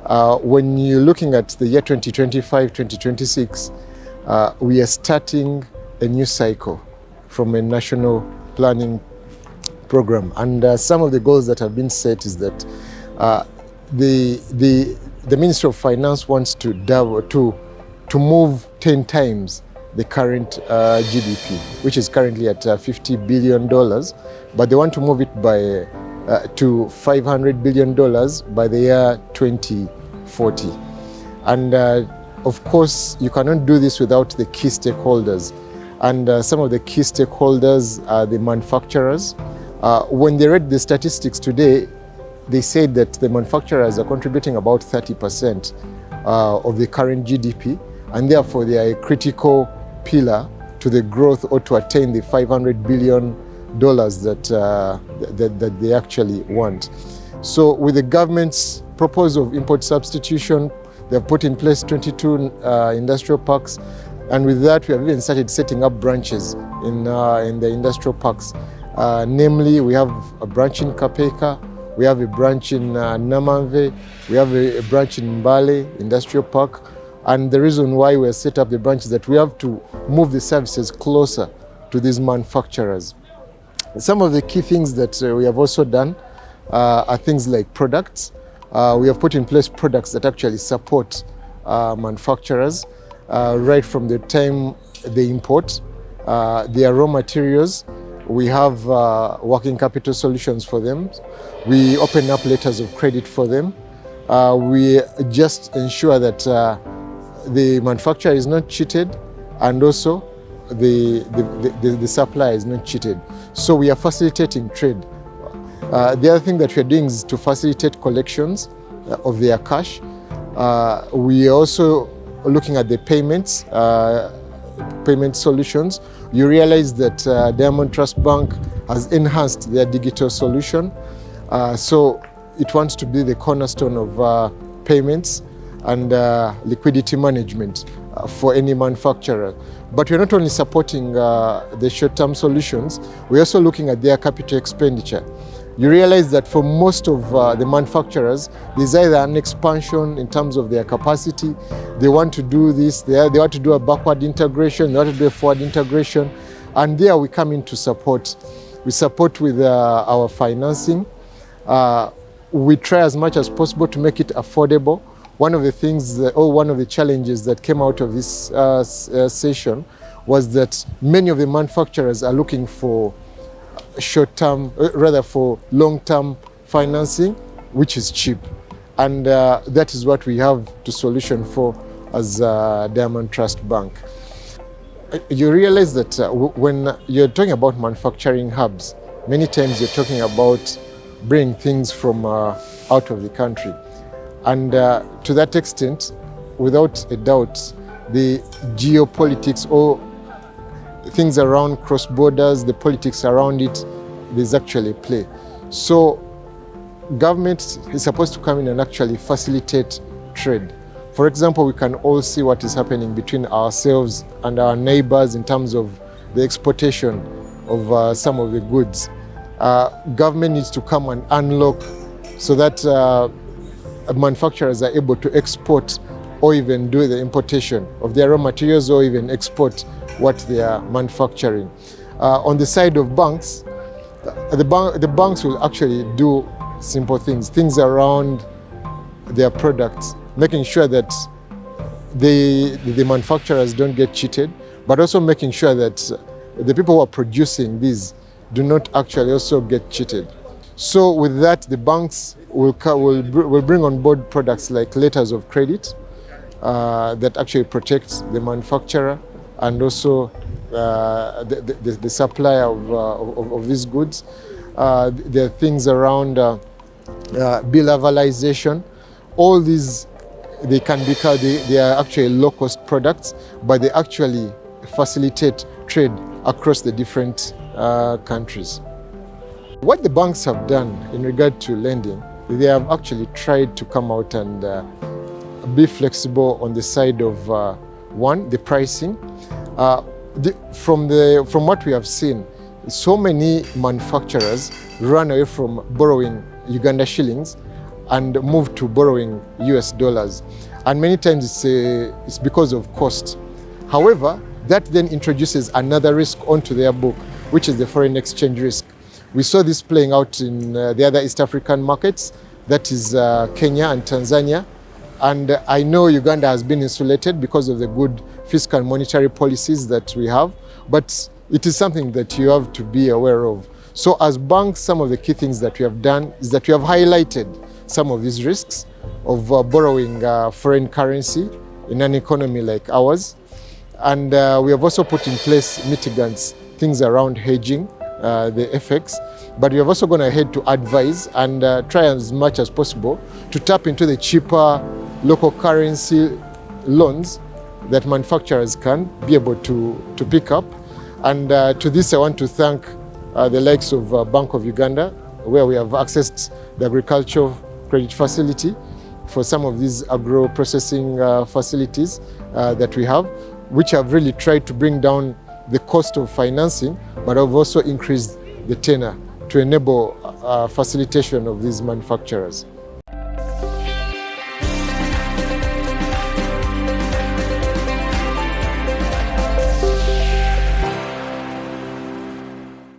When you're looking at the year 2025-2026, we are starting a new cycle from a national planning program. And some of the goals that have been set is that the Ministry of Finance wants to move 10 times the current GDP, which is currently at $50 billion, but they want to move it by to $500 billion by the year 2040. And of course, you cannot do this without the key stakeholders. And some of the key stakeholders are the manufacturers. When they read the statistics today, they said that the manufacturers are contributing about 30% of the current GDP, and therefore they are a critical pillar to the growth or to attain the $500 billion that they actually want. So with the government's proposal of import substitution, they've put in place 22 industrial parks, and with that we have even started setting up branches in the industrial parks. Namely, we have a branch in Kapeka, we have a branch in Namanve, we have a branch in Mbale Industrial Park. And the reason why we have set up the branch is that we have to move the services closer to these manufacturers. Some of the key things that we have also done are things like products. We have put in place products that actually support manufacturers right from the time they import their raw materials. We have working capital solutions for them. We open up letters of credit for them. We just ensure that the manufacturer is not cheated, and also the supplier is not cheated. So we are facilitating trade. The other thing that we are doing is to facilitate collections of their cash. We are also looking at the payments, payment solutions. You realize that Diamond Trust Bank has enhanced their digital solution. So it wants to be the cornerstone of payments and liquidity management for any manufacturer. But we're not only supporting the short-term solutions, we're also looking at their capital expenditure. You realize that for most of the manufacturers, there's either an expansion in terms of their capacity, they want to do this, they want to do a backward integration, they want to do a forward integration, and there we come in to support. We support with our financing. We try as much as possible to make it affordable. One of the things, one of the challenges that came out of this session was that many of the manufacturers are looking for short-term, rather for long-term financing, which is cheap. And that is what we have to solution for as Diamond Trust Bank. You realize that when you're talking about manufacturing hubs, many times you're talking about bringing things from out of the country. And to that extent, without a doubt, the geopolitics or things around cross borders, the politics around it, there's actually play. So government is supposed to come in and actually facilitate trade. For example, we can all see what is happening between ourselves and our neighbors in terms of the exportation of some of the goods. Government needs to come and unlock so that manufacturers are able to export or even do the importation of their raw materials or even export what they are manufacturing. On the side of banks, the banks will actually do simple things around their products, making sure that the manufacturers don't get cheated, but also making sure that the people who are producing these do not actually also get cheated. So with that, the banks will bring on board products like letters of credit that actually protect the manufacturer and also the supplier of these goods. There are things around bilateralization. All these, they are actually low-cost products, but they actually facilitate trade across the different countries. What the banks have done in regard to lending, they have actually tried to come out and be flexible on the side of one, the pricing. From what we have seen, so many manufacturers run away from borrowing Uganda shillings and move to borrowing US dollars. And many times it's because of cost. However, that then introduces another risk onto their book, which is the foreign exchange risk. We saw this playing out in the other East African markets, that is Kenya and Tanzania. And I know Uganda has been insulated because of the good fiscal and monetary policies that we have, but it is something that you have to be aware of. So as banks, some of the key things that we have done is that we have highlighted some of these risks of borrowing foreign currency in an economy like ours. And we have also put in place mitigants, things around hedging, the FX, but we have also gone ahead to advise and try as much as possible to tap into the cheaper local currency loans that manufacturers can be able to pick up. And to this I want to thank the likes of Bank of Uganda, where we have accessed the agricultural credit facility for some of these agro-processing facilities that we have, which have really tried to bring down the cost of financing, but have also increased the tenor to enable facilitation of these manufacturers.